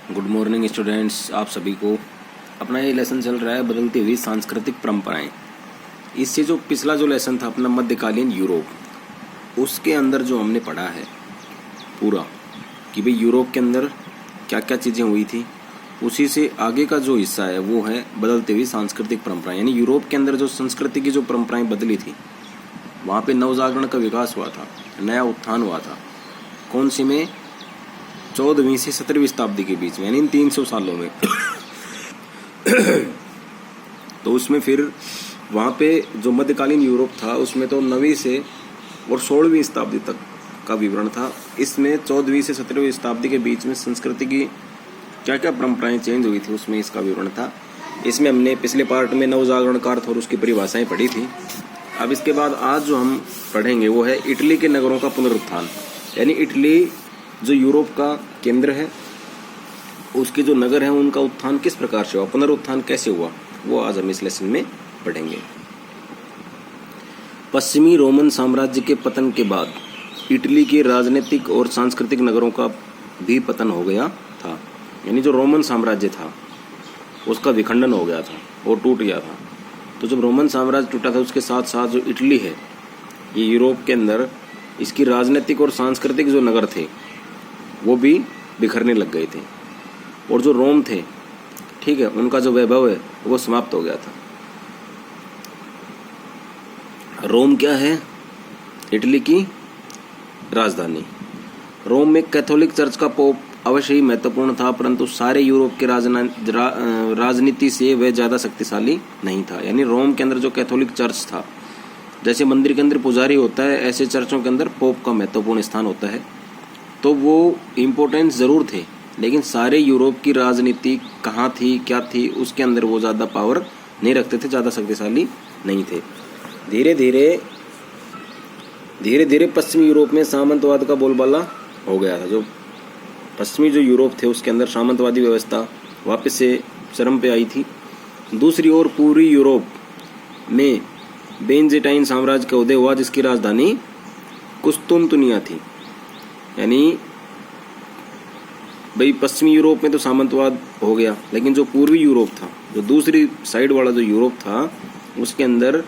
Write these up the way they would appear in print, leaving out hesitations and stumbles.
Good morning students. आप सभी को अपना ये लेसन चल रहा है बदलती हुई सांस्कृतिक परंपराएं। इससे जो पिछला जो लेसन था अपना मध्यकालीन यूरोप, उसके अंदर जो हमने पढ़ा है पूरा कि भाई यूरोप के अंदर क्या क्या चीज़ें हुई थी, उसी से आगे का जो हिस्सा है वो है बदलती हुई सांस्कृतिक परंपराएं। यानी यूरोप के अंदर जो संस्कृति की जो परंपराएं बदली थी, वहाँ पे नवजागरण का विकास हुआ था, नया उत्थान हुआ था। कौन सी में? 14वीं से 17वीं शताब्दी के बीच में, यानी इन 300 सालों में। तो उसमें फिर वहाँ पे जो मध्यकालीन यूरोप था उसमें तो 9वीं से और 16वीं शताब्दी तक का विवरण था। इसमें 14वीं से 17वीं शताब्दी के बीच में संस्कृति की क्या क्या परंपराएं चेंज हुई थी उसमें इसका विवरण था। इसमें हमने पिछले पार्ट में नवजागरण का अर्थ और उसकी परिभाषाएं पढ़ी थी। अब इसके बाद आज जो हम पढ़ेंगे वो है इटली के नगरों का पुनरुत्थान। यानी इटली जो यूरोप का केंद्र है, उसके जो नगर हैं उनका उत्थान किस प्रकार से हुआ, पुनरुत्थान कैसे हुआ, वो आज हम इस लेसन में पढ़ेंगे। पश्चिमी रोमन साम्राज्य के पतन के बाद इटली के राजनीतिक और सांस्कृतिक नगरों का भी पतन हो गया था। यानी जो रोमन साम्राज्य था उसका विखंडन हो गया था और टूट गया था। तो जब रोमन साम्राज्य टूटा था उसके साथ साथ जो इटली है, ये यूरोप के अंदर इसकी राजनीतिक और सांस्कृतिक जो नगर थे वो भी बिखरने लग गए थे। और जो रोम थे, ठीक है, उनका जो वैभव है वो समाप्त हो गया था। रोम क्या है? इटली की राजधानी। रोम में कैथोलिक चर्च का पोप अवश्य ही महत्वपूर्ण था, परंतु सारे यूरोप के राजनीति से वह ज़्यादा शक्तिशाली नहीं था। यानी रोम के अंदर जो कैथोलिक चर्च था, जैसे मंदिर के अंदर पुजारी होता है, ऐसे चर्चों के अंदर पोप का महत्वपूर्ण स्थान होता है। तो वो इम्पोर्टेंस ज़रूर थे, लेकिन सारे यूरोप की राजनीति कहाँ थी, क्या थी, उसके अंदर वो ज़्यादा पावर नहीं रखते थे, ज़्यादा शक्तिशाली नहीं थे। धीरे धीरे पश्चिमी यूरोप में सामंतवाद का बोलबाला हो गया था। जो पश्चिमी जो यूरोप थे उसके अंदर सामंतवादी व्यवस्था वापस से चरम पे आई थी। दूसरी ओर पूरी यूरोप में बेंजेटाइन साम्राज्य का उदय हुआ, जिसकी राजधानी कुस्तुनतुनिया थी। यानी भाई पश्चिमी यूरोप में तो सामंतवाद हो गया, लेकिन जो पूर्वी यूरोप था, जो दूसरी साइड वाला जो यूरोप था, उसके अंदर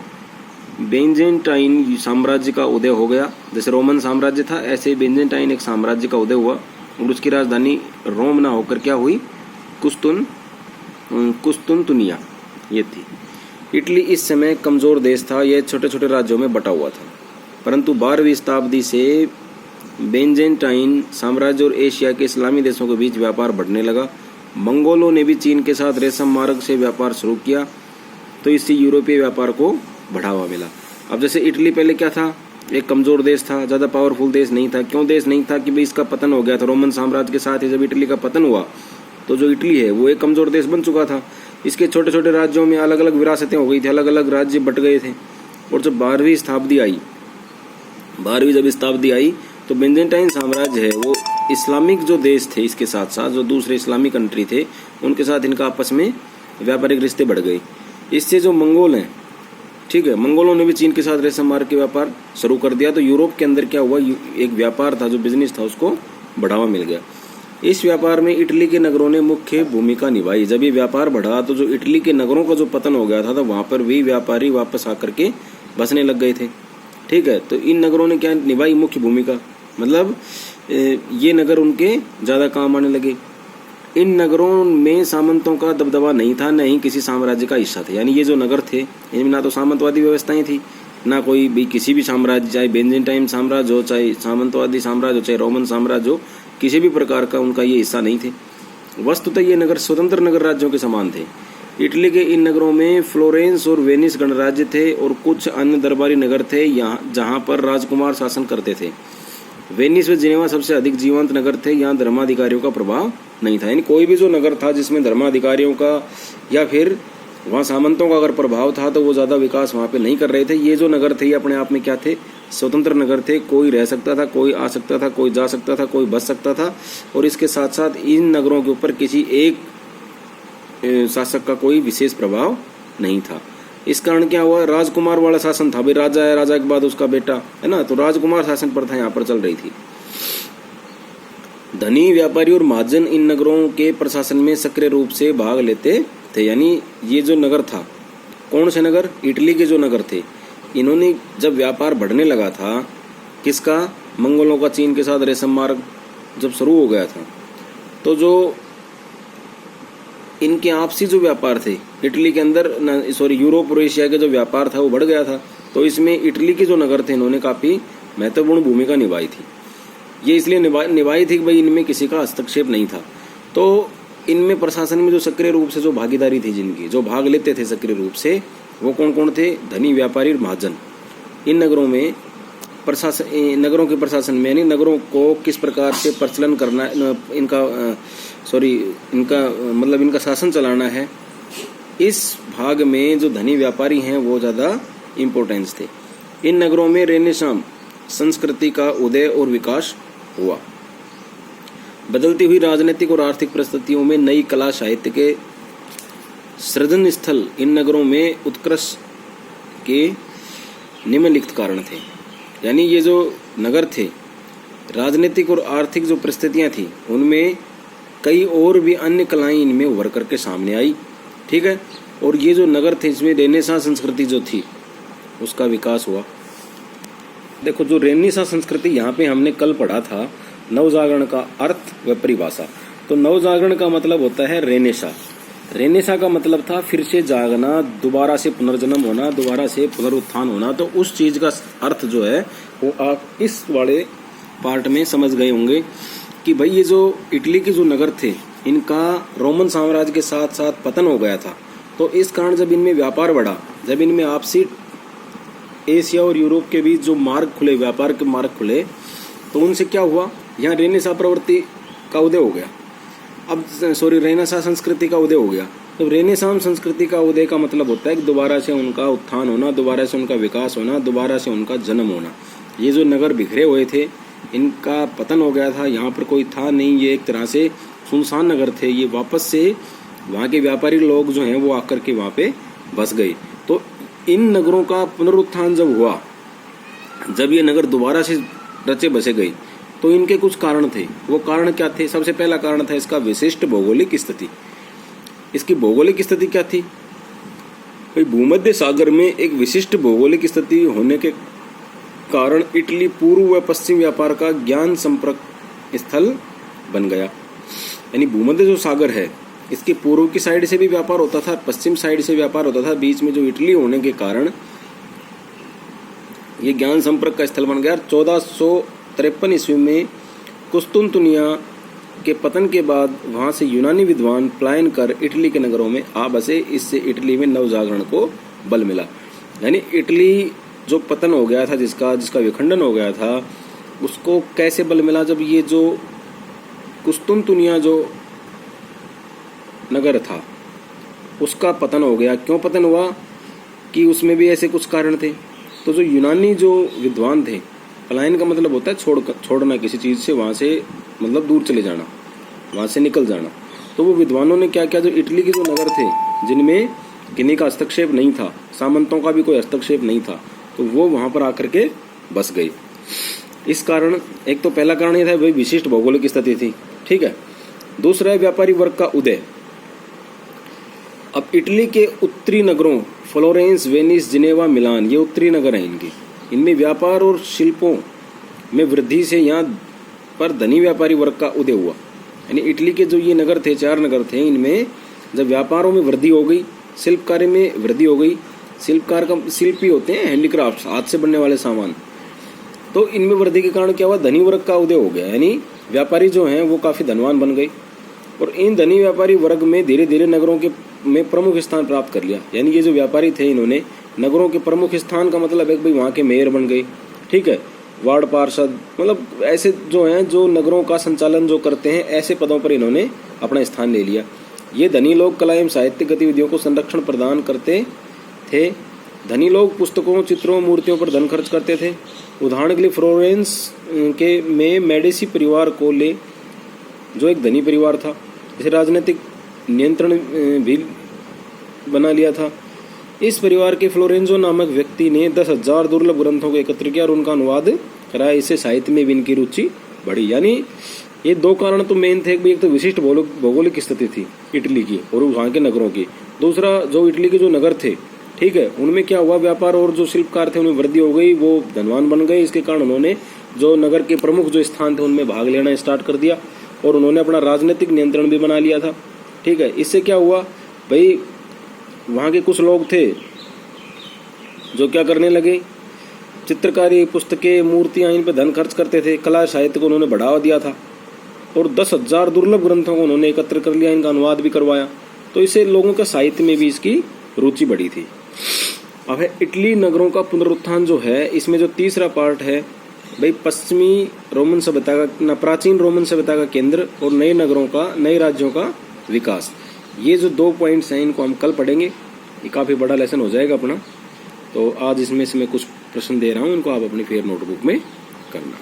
बेंजेटाइन साम्राज्य का उदय हो गया। जैसे रोमन साम्राज्य था, ऐसे बेंजेटाइन एक साम्राज्य का उदय हुआ और उसकी राजधानी रोम ना होकर क्या हुई, कुस्तुनतुनिया ये थी। इटली इस समय कमजोर देश था, यह छोटे छोटे राज्यों में बटा हुआ था। परंतु 12वीं शताब्दी से बेंजेटाइन साम्राज्य और एशिया के इस्लामी देशों के बीच व्यापार बढ़ने लगा। मंगोलों ने भी चीन के साथ रेशम मार्ग से व्यापार शुरू किया, तो इससे यूरोपीय व्यापार को बढ़ावा मिला। अब जैसे इटली पहले क्या था, एक कमजोर देश था, ज़्यादा पावरफुल देश नहीं था। क्यों देश नहीं था? कि भाई इसका पतन हो गया था रोमन साम्राज्य के साथ ही। जब इटली का पतन हुआ तो जो इटली है वो एक कमजोर देश बन चुका था। इसके छोटे छोटे राज्यों में अलग अलग विरासतें हो गई थी, अलग अलग राज्य बट गए थे। और जब 12वीं शताब्दी आई तो बेंजेटाइन साम्राज्य है वो इस्लामिक जो देश थे, इसके साथ साथ जो दूसरे इस्लामिक कंट्री थे उनके साथ इनका आपस में व्यापारिक रिश्ते बढ़ गए। इससे जो मंगोल हैं, ठीक है, मंगोलों ने भी चीन के साथ रेशम मार्ग के व्यापार शुरू कर दिया। तो यूरोप के अंदर क्या हुआ, एक व्यापार था, जो बिजनेस था, उसको बढ़ावा मिल गया। इस व्यापार में इटली के नगरों ने मुख्य भूमिका निभाई। जब ये व्यापार बढ़ा तो जो इटली के नगरों का जो पतन हो गया था, तो वहाँ पर भी व्यापारी वापस आकर के बसने लग गए थे, ठीक है। तो इन नगरों ने क्या निभाई, मुख्य भूमिका, मतलब ये नगर उनके ज़्यादा काम आने लगे। इन नगरों में सामंतों का दबदबा नहीं था, न ही किसी साम्राज्य का हिस्सा थे। यानी ये जो नगर थे, इनमें ना तो सामंतवादी व्यवस्थाएं थी, ना कोई भी किसी भी साम्राज्य, चाहे बेंजेटाइन साम्राज्य हो, चाहे सामंतवादी साम्राज्य हो, चाहे रोमन साम्राज्य हो, किसी भी प्रकार का उनका ये हिस्सा नहीं थे। वस्तुतः ये नगर स्वतंत्र नगर राज्यों के समान थे। इटली के इन नगरों में फ्लोरेंस और वेनिस गणराज्य थे और कुछ अन्य दरबारी नगर थे जहाँ पर राजकुमार शासन करते थे। वेनिस व जिनेवा सबसे अधिक जीवंत नगर थे, यहाँ धर्माधिकारियों का प्रभाव नहीं था। यानी कोई भी जो नगर था जिसमें धर्माधिकारियों का या फिर वहाँ सामंतों का अगर प्रभाव था, तो वो ज़्यादा विकास वहाँ पे नहीं कर रहे थे। ये जो नगर थे ये अपने आप में क्या थे, स्वतंत्र नगर थे। कोई रह सकता था, कोई आ सकता था, कोई जा सकता था, कोई बच सकता था। और इसके साथ साथ इन नगरों के ऊपर किसी एक शासक का कोई विशेष प्रभाव नहीं था। इस कारण क्या हुआ, राजकुमार वाला शासन था। भाई राजा है, राजा के बाद उसका बेटा है ना, तो राजकुमार शासन प्रथा यहाँ पर चल रही थी। धनी व्यापारी और महाजन इन नगरों के प्रशासन में सक्रिय रूप से भाग लेते थे। यानी ये जो नगर था, कौन से नगर, इटली के जो नगर थे, इन्होंने जब व्यापार बढ़ने लगा था, किसका, मंगोलों का चीन के साथ रेशम मार्ग जब शुरू हो गया था, तो जो इनके आपसी जो व्यापार थे इटली के अंदर, यूरोप और एशिया के जो व्यापार था वो बढ़ गया था। तो इसमें इटली के जो नगर थे इन्होंने काफी महत्वपूर्ण भूमिका निभाई थी। ये इसलिए निभाई थी कि भाई इनमें किसी का हस्तक्षेप नहीं था। तो इनमें प्रशासन में जो सक्रिय रूप से जो भागीदारी थी, जिनकी जो भाग लेते थे सक्रिय रूप से, वो कौन कौन थे, धनी व्यापारी और महाजन। इन नगरों में नगरों के प्रशासन में, यानी नगरों को किस प्रकार से प्रचलन करना, इनका शासन चलाना है, इस भाग में जो धनी व्यापारी हैं वो ज़्यादा इम्पोर्टेंस थे। इन नगरों में रेनेसां संस्कृति का उदय और विकास हुआ। बदलती हुई राजनीतिक और आर्थिक परिस्थितियों में नई कला साहित्य के सृजन स्थल इन नगरों में उत्कर्ष के निम्नलिखित कारण थे। यानी ये जो नगर थे, राजनीतिक और आर्थिक जो परिस्थितियां थी, उनमें कई और भी अन्य कलाएं इनमें उभर करके सामने आई। ठीक है, और ये जो नगर थे इसमें रेनेसां संस्कृति जो थी उसका विकास हुआ। देखो, जो रेनेसां संस्कृति, यहाँ पे हमने कल पढ़ा था नवजागरण का अर्थ व परिभाषा। तो नवजागरण का मतलब होता है रेनेसां। रेनेसां का मतलब था फिर से जागना, दोबारा से पुनर्जन्म होना, दोबारा से पुनरुत्थान होना। तो उस चीज का अर्थ जो है वो आप इस वाले पार्ट में समझ गए होंगे कि भाई ये जो इटली के जो नगर थे, इनका रोमन साम्राज्य के साथ साथ पतन हो गया था। तो इस कारण जब इनमें व्यापार बढ़ा, जब इनमें आपसी एशिया और यूरोप के बीच जो मार्ग खुले, व्यापार के मार्ग खुले, तो उनसे क्या हुआ, यहाँ रेनेसां प्रवृत्ति का उदय हो गया। रेनेसां संस्कृति का उदय हो गया। तो रेनेसां संस्कृति का उदय का मतलब होता है कि दोबारा से उनका उत्थान होना, दोबारा से उनका विकास होना, दोबारा से उनका जन्म होना। ये जो नगर बिखरे हुए थे, इनका पतन हो गया था, यहाँ पर कोई था नहीं, ये एक तरह से सुनसान नगर थे। ये वापस से वहाँ के व्यापारी लोग जो हैं वो आकर के वहाँ पे बस गए। तो इन नगरों का पुनरुत्थान जब हुआ, जब ये नगर दोबारा से रचे बसे गए, तो इनके कुछ कारण थे। वो कारण क्या थे? सबसे पहला कारण था इसका विशिष्ट भौगोलिक स्थिति। इसकी भौगोलिक स्थिति क्या थी? भूमध्य सागर में एक विशिष्ट भौगोलिक स्थिति होने के कारण इटली पूर्व व पश्चिम व्यापार का ज्ञान संपर्क स्थल बन गया। यानी भूमध्य जो सागर है, इसके पूर्व की साइड से भी व्यापार होता था, पश्चिम साइड से व्यापार होता था, बीच में जो इटली होने के कारण ये ज्ञान संपर्क का स्थल बन गया। 1453 ईस्वी में कुस्तुनतुनिया के पतन के बाद वहां से यूनानी विद्वान पलायन कर इटली के नगरों में आ बसे। इससे इटली में नवजागरण को बल मिला। यानी इटली जो पतन हो गया था, जिसका विखंडन हो गया था, उसको कैसे बल मिला? जब ये जो कुस्तुनतुनिया जो नगर था उसका पतन हो गया। क्यों पतन हुआ? कि उसमें भी ऐसे कुछ कारण थे। तो जो यूनानी जो विद्वान थे, पलायन का मतलब होता है छोड़ना किसी चीज से, वहां से मतलब दूर चले जाना, वहां से निकल जाना। तो वो विद्वानों ने क्या किया, जो इटली के जो नगर थे जिनमें किन्हीं का हस्तक्षेप नहीं था, सामंतों का भी कोई हस्तक्षेप नहीं था, तो वो वहां पर आकर के बस गए। इस कारण एक तो पहला कारण ये था भाई विशिष्ट भौगोलिक स्थिति थी। ठीक है। दूसरा है व्यापारी वर्ग का उदय। अब इटली के उत्तरी नगरों फ्लोरेंस, वेनिस, जिनेवा, मिलान, ये उत्तरी नगर हैं इनके। इनमें व्यापार और शिल्पों में वृद्धि से यहाँ पर धनी व्यापारी वर्ग का उदय हुआ। यानी इटली के जो ये नगर थे, 4 नगर थे, इनमें जब व्यापारों में वृद्धि हो गई, शिल्प कार्य में वृद्धि हो गई, शिल्पी होते हैं हैंडीक्राफ्ट, हाथ से बनने वाले सामान, तो इनमें वृद्धि के कारण क्या हुआ, धनी वर्ग का उदय हो गया। यानी व्यापारी जो हैं वो काफी धनवान बन गए और इन धनी व्यापारी वर्ग में धीरे धीरे नगरों के में प्रमुख स्थान प्राप्त कर लिया। यानी ये जो व्यापारी थे, इन्होंने नगरों के प्रमुख स्थान का मतलब है भाई वहाँ के मेयर बन गए। ठीक है, वार्ड पार्षद, मतलब ऐसे जो हैं जो नगरों का संचालन जो करते हैं, ऐसे पदों पर इन्होंने अपना स्थान ले लिया। ये धनी लोग कला एवं साहित्यिक गतिविधियों को संरक्षण प्रदान करते थे। धनी लोग पुस्तकों, चित्रों, मूर्तियों पर धन खर्च करते थे। उदाहरण के लिए फ्लोरेंस के में मेडिसी परिवार को ले, जो एक धनी परिवार था, इसे राजनीतिक नियंत्रण भी बना लिया था। इस परिवार के फ्लोरेंजो नामक व्यक्ति ने 10,000 दुर्लभ ग्रंथों को एकत्र किया और उनका अनुवाद कराया। इससे साहित्य में भी इनकी रुचि बढ़ी। यानी ये दो कारण तो मेन थे। एक तो विशिष्ट भौगोलिक स्थिति थी इटली की और वहाँ के नगरों की। दूसरा, जो इटली के जो नगर थे, ठीक है, उनमें क्या हुआ, व्यापार और जो शिल्पकार थे उनमें वृद्धि हो गई, वो धनवान बन गए। इसके कारण उन्होंने जो नगर के प्रमुख जो स्थान थे उनमें भाग लेना स्टार्ट कर दिया और उन्होंने अपना राजनीतिक नियंत्रण भी बना लिया था। ठीक है, इससे क्या हुआ भाई, वहाँ के कुछ लोग थे जो क्या करने लगे, चित्रकारी, पुस्तकें, मूर्तियां, इन पर धन खर्च करते थे। कला साहित्य को उन्होंने बढ़ावा दिया था और 10,000 दुर्लभ ग्रंथों को उन्होंने एकत्र कर लिया, इनका अनुवाद भी करवाया। तो इससे लोगों का साहित्य में भी इसकी रुचि बढ़ी थी। अब है इटली नगरों का पुनरुत्थान जो है, इसमें जो तीसरा पार्ट है भाई, पश्चिमी रोमन सभ्यता का, प्राचीन रोमन सभ्यता का केंद्र और नए नगरों का, नए राज्यों का विकास। ये जो 2 पॉइंट्स हैं इनको हम कल पढ़ेंगे। ये काफी बड़ा लेसन हो जाएगा अपना। तो आज इसमें से मैं कुछ प्रश्न दे रहा हूँ, इनको आप अपनी फेयर नोटबुक में करना।